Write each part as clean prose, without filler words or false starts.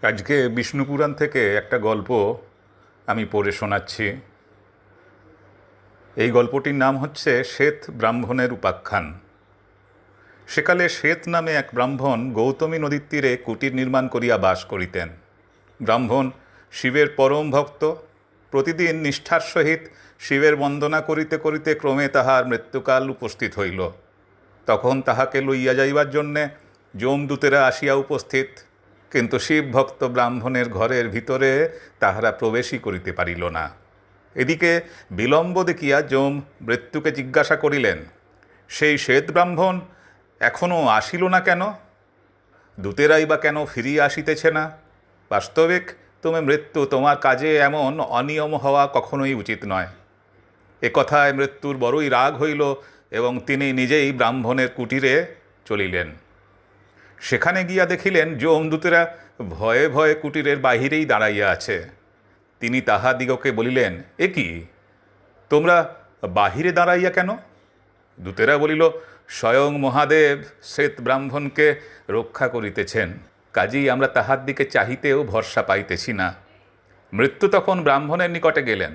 আজকে বিষ্ণু পুরাণ থেকে একটা গল্প আমি পড়ে শোনাচ্ছি। এই গল্পটির নাম হচ্ছে শ্বেত ব্রাহ্মণের উপাখ্যান। সেকালে শ্বেত নামে এক ব্রাহ্মণ গৌতমী নদীর তীরে কুটির নির্মাণ করিয়া বাস করিতেন। ব্রাহ্মণ শিবের পরম ভক্ত। প্রতিদিন নিষ্ঠার সহিত শিবের বন্দনা করিতে করিতে ক্রমে তাহার মৃত্যুকাল উপস্থিত হইল। তখন তাহাকে লইয়া যাইবার জন্যে যমদূতেরা আসিয়া উপস্থিত, কিন্তু শিবভক্ত ব্রাহ্মণের ঘরের ভিতরে তাহারা প্রবেশই করিতে পারিল না। এদিকে বিলম্ব দেখিয়া যম মৃত্যুকে জিজ্ঞাসা করিলেন, সেই শ্বেত ব্রাহ্মণ এখনও আসিল না কেন? দূতেরাই বা কেন ফিরিয়া আসিতেছে না? বাস্তবিক তুমি মৃত্যু, তোমার কাজে এমন অনিয়ম হওয়া কখনোই উচিত নয়। এ কথায় মৃত্যুর বড়ই রাগ হইল এবং তিনি নিজেই ব্রাহ্মণের কুটিরে চলিলেন। সেখানে গিয়া দেখিলেন যমদূতেরা ভয়ে ভয়ে কুটিরের বাহিরেই দাঁড়াইয়া আছে। তিনি তাহাদিগকে বলিলেন, এ কি, তোমরা বাহিরে দাঁড়াইয়া কেন? দূতেরা বলিল, স্বয়ং মহাদেব শ্বেত ব্রাহ্মণকে রক্ষা করিতেছেন, কাজেই আমরা তাহার দিকে চাহিতেও ভরসা পাইতেছি না। মৃত্যু তখন ব্রাহ্মণের নিকটে গেলেন।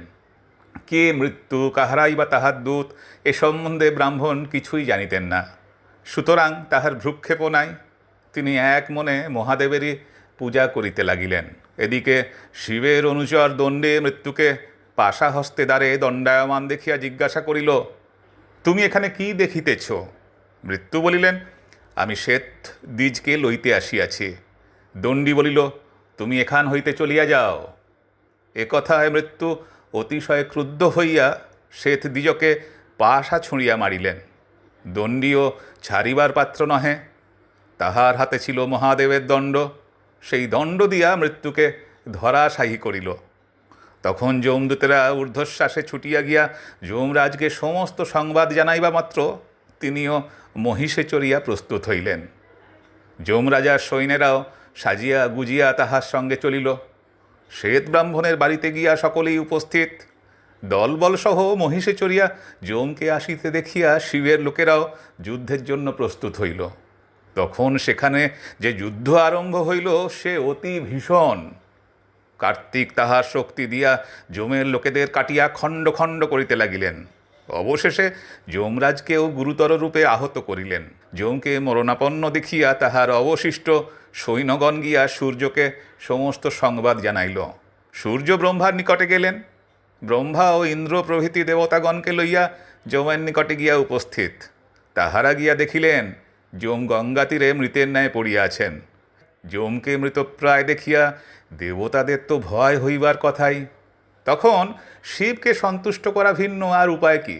কে মৃত্যু, কাহারাই বা তাহার দূত, এ সম্বন্ধে ব্রাহ্মণ কিছুই জানিতেন না। সুতরাং তাহার ভ্রুক্ষেপও নাই। তিনি এক মনে মহাদেবেরই পূজা করিতে লাগিলেন। এদিকে শিবের অনুচর দণ্ডে মৃত্যুকে পাশা হস্তে দ্বারে দণ্ডায়মান দেখিয়া জিজ্ঞাসা করিল, তুমি এখানে কি দেখিতেছ? মৃত্যু বলিলেন, আমি শ্বেত দ্বিজকে লইতে আসিয়াছি। দণ্ডী বলিল, তুমি এখান হইতে চলিয়া যাও। এ কথায় মৃত্যু অতিশয় ক্রুদ্ধ হইয়া শ্বেত দ্বিজকে পাশা ছুঁড়িয়া মারিলেন। দণ্ডীও ছাড়িবার পাত্র নহে। তাহার হাতে ছিল মহাদেবের দণ্ড। সেই দণ্ড দিয়া মৃত্যুকে ধরাশায়ী করিল। তখন যমদূতেরা ঊর্ধ্বশ্বাসে ছুটিয়া গিয়া যমরাজকে সমস্ত সংবাদ জানাইবা মাত্র তিনিও মহিষে চড়িয়া প্রস্তুত হইলেন। যমরাজার সৈন্যেরাও সাজিয়া গুজিয়া তাহার সঙ্গে চলিল। শ্বেত ব্রাহ্মণের বাড়িতে গিয়া সকলেই উপস্থিত। দলবলসহ মহিষে চড়িয়া যমকে আসিতে দেখিয়া শিবের লোকেরাও যুদ্ধের জন্য প্রস্তুত হইল। তখন সেখানে যে যুদ্ধ আরম্ভ হইল সে অতি ভীষণ। কার্তিক তাহার শক্তি দিয়া যমের লোকেদের কাটিয়া খণ্ড খণ্ড করিতে লাগিলেন। অবশেষে যমরাজকেও গুরুতর রূপে আহত করিলেন। যমকে মরণাপন্ন দেখিয়া তাহার অবশিষ্ট সৈন্যগণ গিয়া সূর্যকে সমস্ত সংবাদ জানাইল। সূর্য ব্রহ্মার নিকটে গেলেন। ব্রহ্মা ও ইন্দ্র প্রভৃতি দেবতাগণকে লইয়া যমের নিকটে গিয়া উপস্থিত। তাহারা গিয়া দেখিলেন যম গঙ্গা তীরে মৃতের ন্যায় পড়িয়া আছেন। যমকে মৃতপ্রায় দেখিয়া দেবতাদের তো ভয় হইবার কথাই। তখন শিবকে সন্তুষ্ট করা ভিন্ন আর উপায় কি?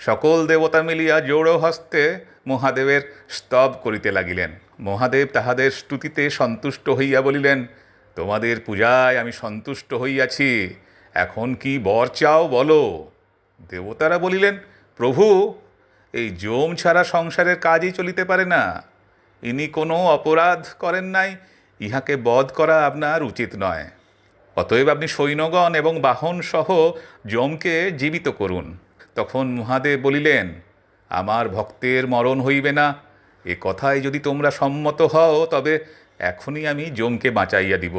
সকল দেবতা মিলিয়া জোড় হস্তে মহাদেবের স্তব করিতে লাগিলেন। মহাদেব তাহাদের স্তুতিতে সন্তুষ্ট হইয়া বলিলেন, তোমাদের পূজায় আমি সন্তুষ্ট হইয়াছি, এখন কি বর চাও বলো। দেবতারা বলিলেন, প্রভু, এই যম ছাড়া সংসারের কাজই চলিতে পারে না। ইনি কোনো অপরাধ করেন নাই, ইহাকে বধ করা আপনার উচিত নয়। অতএব আপনি সৈন্যগণ এবং বাহন সহ যমকে জীবিত করুন। তখন মহাদেব বলিলেন, আমার ভক্তের মরণ হইবে না। এ কথায় যদি তোমরা সম্মত হও তবে এখনই আমি যমকে বাঁচাইয়া দিব।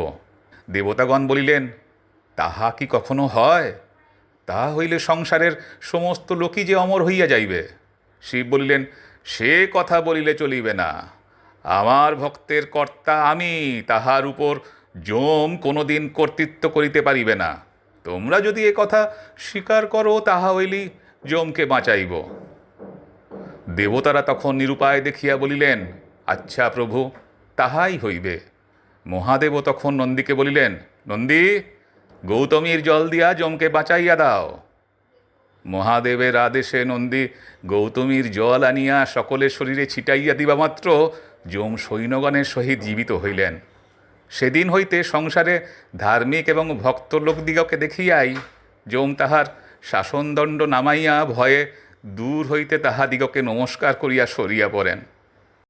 দেবতাগণ বলিলেন, তাহা কি কখনো হয়? তাহা হইলে সংসারের সমস্ত লোকই যে অমর হইয়া যাইবে। শিব বলিলেন, সে কথা বলিলে চলিবে না। আমার ভক্তের কর্তা আমি, তাহার উপর যম কোনোদিন কর্তৃত্ব করিতে পারিবে না। তোমরা যদি এ কথা স্বীকার করো তাহা হইলেই যমকে বাঁচাইব। দেবতারা তখন নিরুপায় দেখিয়া বলিলেন, আচ্ছা প্রভু, তাহাই হইবে। মহাদেবও তখন নন্দীকে বলিলেন, নন্দী, গৌতমীর জল দিয়া যমকে বাঁচাইয়া দাও। মহাদেবের আদেশে নন্দী গৌতমীর জল আনিয়া সকলের শরীরে ছিটাইয়া দিবা মাত্র যম সৈন্যগণের সহিত জীবিত হইলেন। সেদিন হইতে সংসারে ধার্মিক এবং ভক্ত লোকদিগকে দেখিয়াই যম তাহার শাসনদণ্ড নামাইয়া ভয়ে দূর হইতে তাহাদিগকে নমস্কার করিয়া সরিয়া পড়েন।